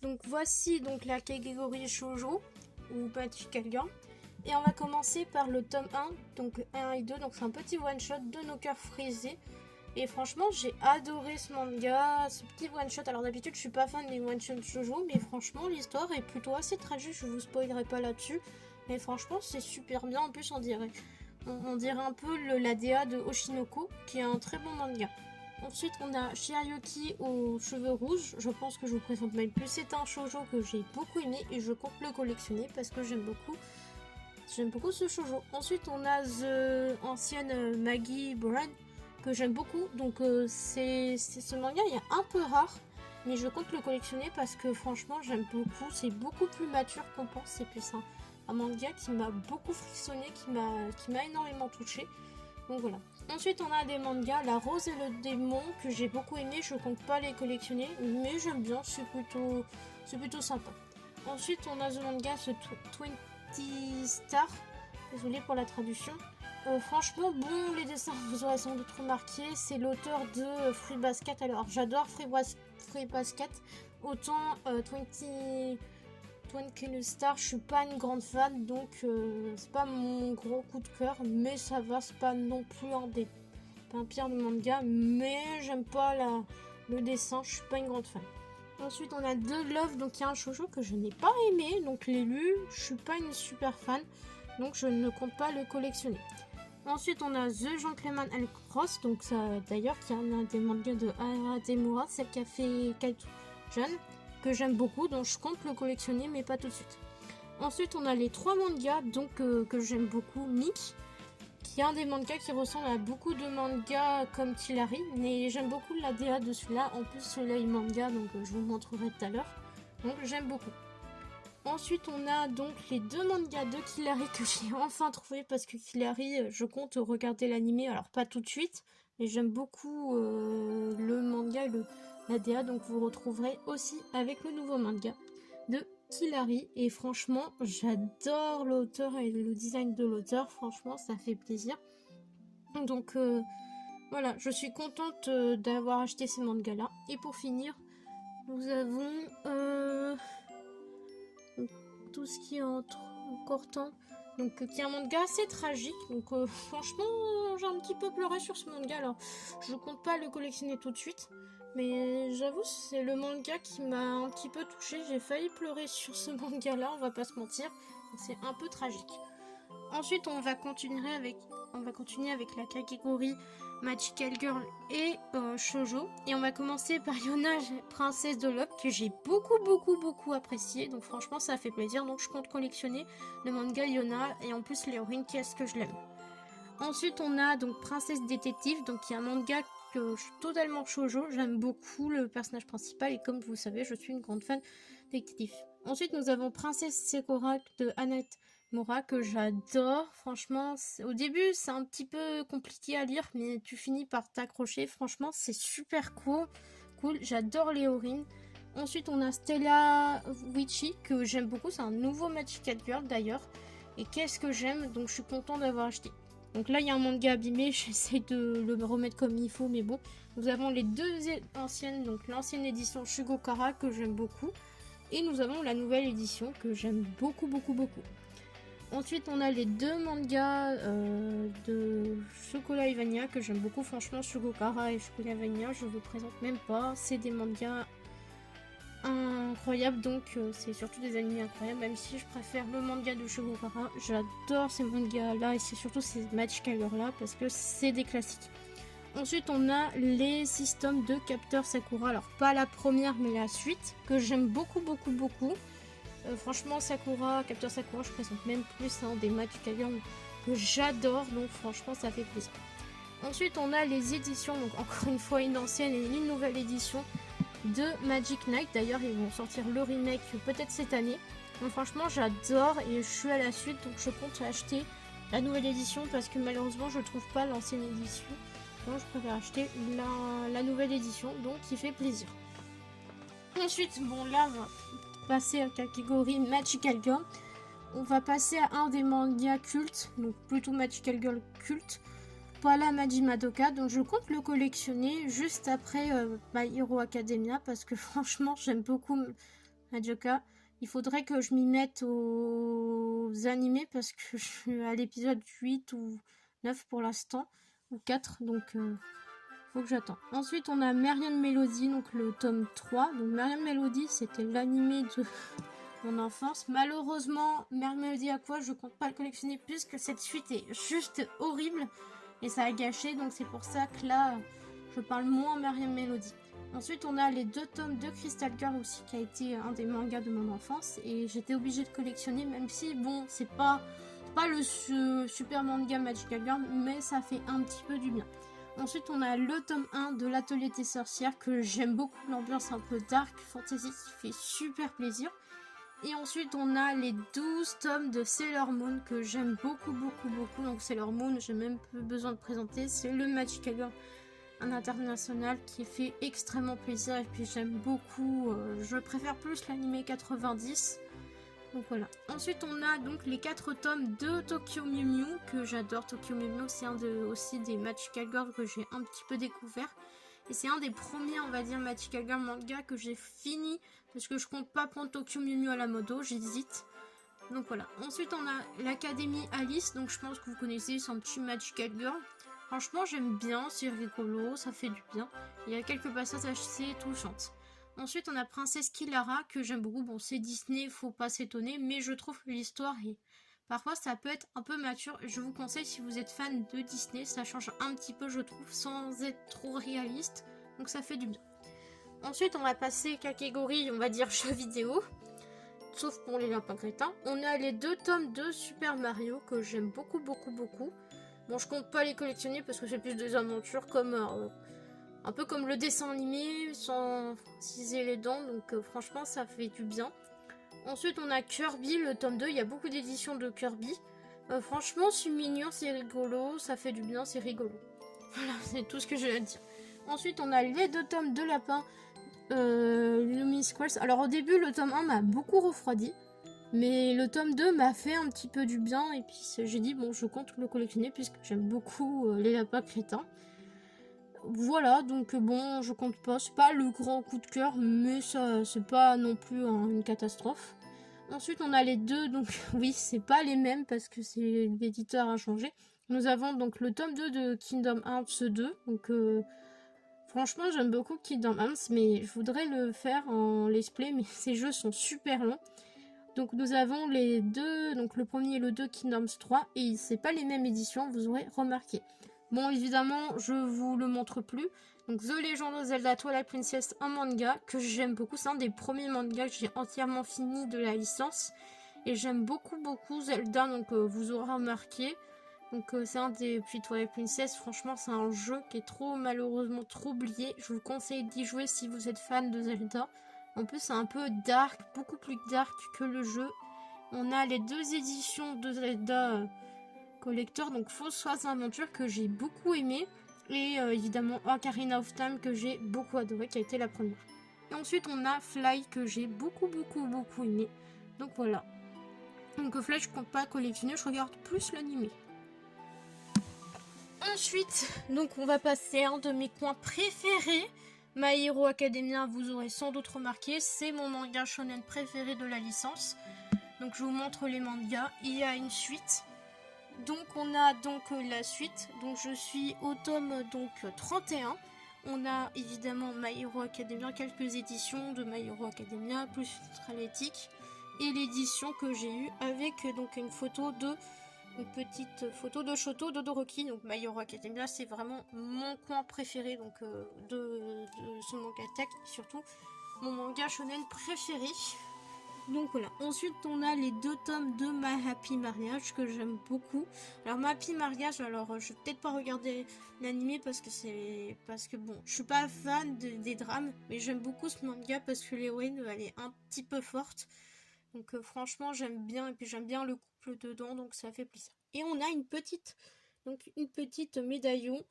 Donc voici donc la catégorie shoujo ou Magical Girl. Et on va commencer par le tome 1, donc 1 et 2, donc c'est un petit one-shot de nos cœurs frisés. Et franchement, j'ai adoré ce manga, ce petit one-shot. Alors d'habitude, je suis pas fan des one-shots shoujo, mais franchement, l'histoire est plutôt assez tragique, je vous spoilerai pas là-dessus. Mais franchement, c'est super bien, en plus on dirait un peu la DA de Oshinoko, qui est un très bon manga. Ensuite, on a Shirayuki aux cheveux rouges. Je pense que je vous présente même plus. C'est un shoujo que j'ai beaucoup aimé et je compte le collectionner parce que j'aime beaucoup ce shoujo. Ensuite, on a The ancienne Maggie Brown que j'aime beaucoup. Donc, c'est ce manga, il est un peu rare, mais je compte le collectionner parce que franchement, j'aime beaucoup. C'est beaucoup plus mature qu'on pense. C'est plus un manga qui m'a beaucoup frissonné, qui m'a énormément touché. Donc voilà. Ensuite, on a des mangas, La Rose et le Démon, que j'ai beaucoup aimé. Je compte pas les collectionner, mais j'aime bien, c'est plutôt sympa. Ensuite, on a The manga, ce 20 Star. Désolée pour la traduction. Franchement, bon, les dessins, vous aurez sans doute remarqué, c'est l'auteur de Free Basket. Alors, j'adore Free Basket. Autant 20 Star, je suis pas une grande fan, donc c'est pas mon gros coup de cœur, mais ça va, c'est pas non plus un pire de manga, mais j'aime pas le dessin, je suis pas une grande fan. Ensuite, on a The Love, donc il y a un shoujo que je n'ai pas aimé, donc l'ai lu, je suis pas une super fan, donc je ne compte pas le collectionner. Ensuite, on a The Gentleman and Cross, donc ça, d'ailleurs, qui est un des mangas de Ara Temura, celle qui a fait Kaito Jeune, que j'aime beaucoup, donc je compte le collectionner, mais pas tout de suite. Ensuite, on a les 3 mangas donc, que j'aime beaucoup. Nick, qui est un des mangas qui ressemble à beaucoup de mangas comme Killary, mais j'aime beaucoup la DA de celui-là. En plus, celui-là est manga, donc je vous montrerai tout à l'heure. Donc, j'aime beaucoup. Ensuite, on a donc les 2 mangas de Killary que j'ai enfin trouvé parce que Killary, je compte regarder l'anime, alors pas tout de suite, mais j'aime beaucoup le manga et la DA, donc vous retrouverez aussi avec le nouveau manga de Killary. Et franchement, j'adore l'auteur et le design de l'auteur, franchement, ça fait plaisir. Donc voilà, je suis contente d'avoir acheté ces mangas-là. Et pour finir, nous avons tout ce qui est encore temps. Donc qui est un manga assez tragique. Donc franchement, j'ai un petit peu pleuré sur ce manga. Alors, je compte pas le collectionner tout de suite. Mais j'avoue, c'est le manga qui m'a un petit peu touchée. J'ai failli pleurer sur ce manga-là, on va pas se mentir. C'est un peu tragique. Ensuite, on va continuer avec la catégorie Magical Girl et Shoujo. Et on va commencer par Yona, Princesse de l'Op, que j'ai beaucoup apprécié. Donc franchement, ça fait plaisir. Donc je compte collectionner le manga Yona. Et en plus, l'héroïne, qu'est-ce que je l'aime. Ensuite, on a donc Princesse Détective. Donc il y a un manga que je suis totalement shoujo. J'aime beaucoup le personnage principal. Et comme vous savez, je suis une grande fan détective. Ensuite, nous avons Princesse Sakura de Annette Mora, que j'adore. Franchement, au début, c'est un petit peu compliqué à lire, mais tu finis par t'accrocher. Franchement, c'est super cool. J'adore Léorine. Ensuite, on a Stella Witchy, que j'aime beaucoup. C'est un nouveau Magical Girl, d'ailleurs. Et qu'est-ce que j'aime, donc je suis content d'avoir acheté. Donc là, il y a un manga abîmé. J'essaie de le remettre comme il faut, mais bon. Nous avons les 2 anciennes, donc l'ancienne édition Shugokara, que j'aime beaucoup. Et nous avons la nouvelle édition, que j'aime beaucoup. Ensuite, on a les 2 mangas de Chocolat et Vanilla que j'aime beaucoup. Franchement, Shugokara et Chocolat et Vanilla, je vous présente même pas. C'est des mangas incroyables, donc c'est surtout des animés incroyables. Même si je préfère le manga de Shugokara, j'adore ces mangas-là et c'est surtout ces Magical Girl-là parce que c'est des classiques. Ensuite, on a les systèmes de Capteur Sakura. Alors, pas la première, mais la suite, que j'aime beaucoup. Franchement, Capteur Sakura, je présente même plus des Magical Girl que j'adore, donc franchement, ça fait plaisir. Ensuite, on a les éditions, donc encore une fois, une ancienne et une nouvelle édition de Magic Knight. D'ailleurs, ils vont sortir le remake peut-être cette année. Donc franchement, j'adore et je suis à la suite, donc je compte acheter la nouvelle édition parce que malheureusement, je trouve pas l'ancienne édition. Donc, je préfère acheter la nouvelle édition, donc qui fait plaisir. Ensuite, bon là, on va passer à la catégorie Magical Girl. On va passer à un des mangas cultes, donc plutôt Magical Girl culte, pas la Maji Madoka. Donc je compte le collectionner juste après My Hero Academia parce que franchement, j'aime beaucoup Madoka. Il faudrait que je m'y mette aux animés parce que je suis à l'épisode 8 ou 9 pour l'instant, ou 4, donc faut que j'attends. Ensuite, on a Marianne Melody, donc le tome 3. Donc Marianne Melody, c'était l'animé de mon enfance. Malheureusement, Marianne Melody Aqua, je compte pas le collectionner puisque cette suite est juste horrible et ça a gâché, donc c'est pour ça que là, je parle moins Marianne Melody. Ensuite, on a les 2 tomes de Crystal Girl aussi, qui a été un des mangas de mon enfance. Et j'étais obligée de collectionner, même si, bon, c'est pas le super manga Magical Girl, mais ça fait un petit peu du bien. Ensuite, on a le tome 1 de l'Atelier des Sorcières, que j'aime beaucoup, l'ambiance un peu dark fantasy, qui fait super plaisir. Et ensuite, on a les 12 tomes de Sailor Moon, que j'aime beaucoup. Donc Sailor Moon, j'ai même plus besoin de présenter, c'est le Magical Girl, un international qui fait extrêmement plaisir et puis j'aime beaucoup, je préfère plus l'anime 90, donc voilà. Ensuite on a donc les 4 tomes de Tokyo Mew Mew que j'adore. Tokyo Mew Mew, c'est aussi des Magical Girl que j'ai un petit peu découvert et c'est un des premiers, on va dire, Magical Girl manga que j'ai fini parce que je compte pas prendre Tokyo Mew Mew à la modo, j'hésite. Donc voilà. Ensuite on a l'Académie Alice, donc je pense que vous connaissez, c'est un petit Magical Girl. Franchement, j'aime bien, c'est rigolo, ça fait du bien. Il y a quelques passages assez touchantes. Ensuite, on a Princesse Kilara, que j'aime beaucoup. Bon, c'est Disney, faut pas s'étonner, mais je trouve que l'histoire est... Parfois, ça peut être un peu mature. Je vous conseille, si vous êtes fan de Disney, ça change un petit peu, je trouve, sans être trop réaliste. Donc, ça fait du bien. Ensuite, on va passer catégorie, on va dire, jeux vidéo. Sauf pour les lapins crétins. On a les 2 tomes de Super Mario, que j'aime beaucoup. Bon, je compte pas les collectionner parce que c'est plus des aventures comme un peu comme le dessin animé sans ciser les dents, donc franchement ça fait du bien. Ensuite on a Kirby, le tome 2, il y a beaucoup d'éditions de Kirby. Franchement c'est mignon, c'est rigolo, ça fait du bien, c'est rigolo. Voilà, c'est tout ce que j'ai à dire. Ensuite on a les 2 tomes de Lapin, Lumin Squares. Alors au début le tome 1 m'a beaucoup refroidi. Mais le tome 2 m'a fait un petit peu du bien et puis j'ai dit bon je compte le collectionner puisque j'aime beaucoup les lapins crétins. Voilà, donc bon je compte pas, c'est pas le grand coup de cœur mais ça c'est pas non plus une catastrophe. Ensuite on a les 2, donc oui c'est pas les mêmes parce que c'est l'éditeur a changé. Nous avons donc le tome 2 de Kingdom Hearts 2, donc franchement j'aime beaucoup Kingdom Hearts mais je voudrais le faire en let's play mais ces jeux sont super longs. Donc nous avons les 2, donc le premier et le 2 Kingdoms 3, et c'est pas les mêmes éditions, vous aurez remarqué. Bon évidemment, je vous le montre plus. Donc The Legend of Zelda Twilight Princess, un manga que j'aime beaucoup, c'est un des premiers mangas que j'ai entièrement fini de la licence. Et j'aime beaucoup Zelda, donc vous aurez remarqué. Donc c'est un des... Puis Twilight Princess, franchement c'est un jeu qui est malheureusement trop oublié. Je vous conseille d'y jouer si vous êtes fan de Zelda. En plus, c'est un peu dark, beaucoup plus dark que le jeu. On a les 2 éditions de Zelda Collector, donc Fausse Aventure que j'ai beaucoup aimé. Et évidemment Ocarina of Time que j'ai beaucoup adoré, qui a été la première. Et ensuite, on a Fly que j'ai beaucoup aimé. Donc voilà. Donc Fly, je compte pas collectionner, je regarde plus l'animé. Ensuite, donc on va passer à un de mes coins préférés. My Hero Academia, vous aurez sans doute remarqué, c'est mon manga shonen préféré de la licence. Donc je vous montre les mangas, il y a une suite. Donc on a donc la suite, donc je suis au tome donc 31. On a évidemment My Hero Academia, quelques éditions de My Hero Academia, plus Tralétique. Et l'édition que j'ai eue avec donc une petite photo de Shoto Todoroki. Donc My Hero Academia, c'est vraiment mon coin préféré donc de ce manga tech, surtout mon manga shonen préféré. Donc voilà. Ensuite on a les 2 tomes de My Happy Marriage que j'aime beaucoup. Alors My Happy Marriage, alors je vais peut-être pas regarder l'animé parce que bon, je suis pas fan des drames, mais j'aime beaucoup ce manga parce que l'héroïne elle est un petit peu forte. Donc franchement j'aime bien, et puis j'aime bien le couple dedans, donc ça fait plaisir. Et on a une petite médaillon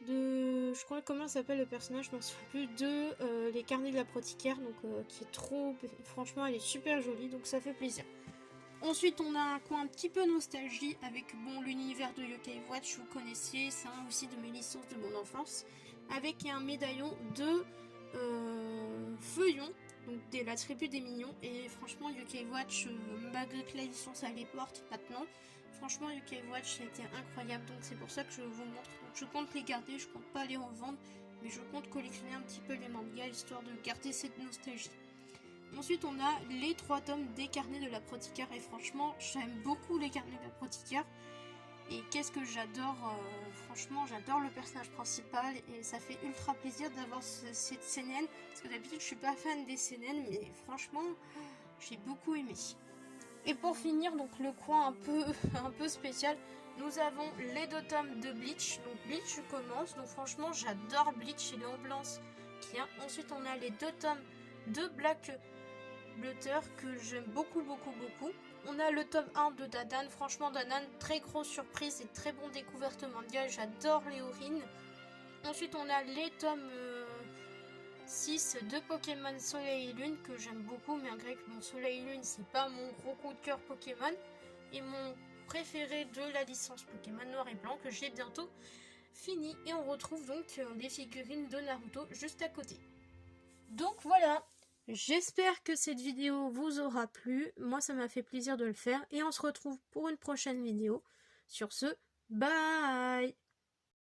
je crois comment s'appelle le personnage, je m'en souviens plus, de les carnets de l'apothicaire, donc qui est trop, franchement elle est super jolie, donc ça fait plaisir. Ensuite on a un coin un petit peu nostalgie avec bon l'univers de Yokai Watch, vous connaissiez, c'est un aussi de mes licences de mon enfance, avec un médaillon de Feuillon, donc la tribu des mignons. Et franchement, UK Watch, malgré que la licence elle les porte maintenant, franchement UK Watch a été incroyable. Donc c'est pour ça que je vous montre. Donc je compte les garder, je compte pas les revendre, mais je compte collectionner un petit peu les mangas histoire de garder cette nostalgie. Ensuite, on a les 3 tomes des carnets de l'apothicaire. Et franchement, j'aime beaucoup les carnets de l'apothicaire. Et qu'est-ce que j'adore, franchement, j'adore le personnage principal. Et ça fait ultra plaisir d'avoir cette CNN. Parce que d'habitude, je suis pas fan des CNN. Mais franchement, j'ai beaucoup aimé. Et pour finir, donc le coin un peu spécial, nous avons les 2 tomes de Bleach. Donc Bleach, je commence. Donc franchement, j'adore Bleach et l'ambiance qu'il y a. Ensuite, on a les 2 tomes de Black Blutter que j'aime beaucoup. On a le tome 1 de Dadan. Franchement, Dadan, très grosse surprise et très bon découverte manga. J'adore les Orines. Ensuite, on a les tomes 6 de Pokémon Soleil et Lune que j'aime beaucoup, malgré que mon Soleil et Lune, c'est pas mon gros coup de cœur Pokémon. Et mon préféré de la licence Pokémon Noir et Blanc que j'ai bientôt fini. Et on retrouve donc les figurines de Naruto juste à côté. Donc voilà. J'espère que cette vidéo vous aura plu. Moi, ça m'a fait plaisir de le faire. Et on se retrouve pour une prochaine vidéo. Sur ce, bye!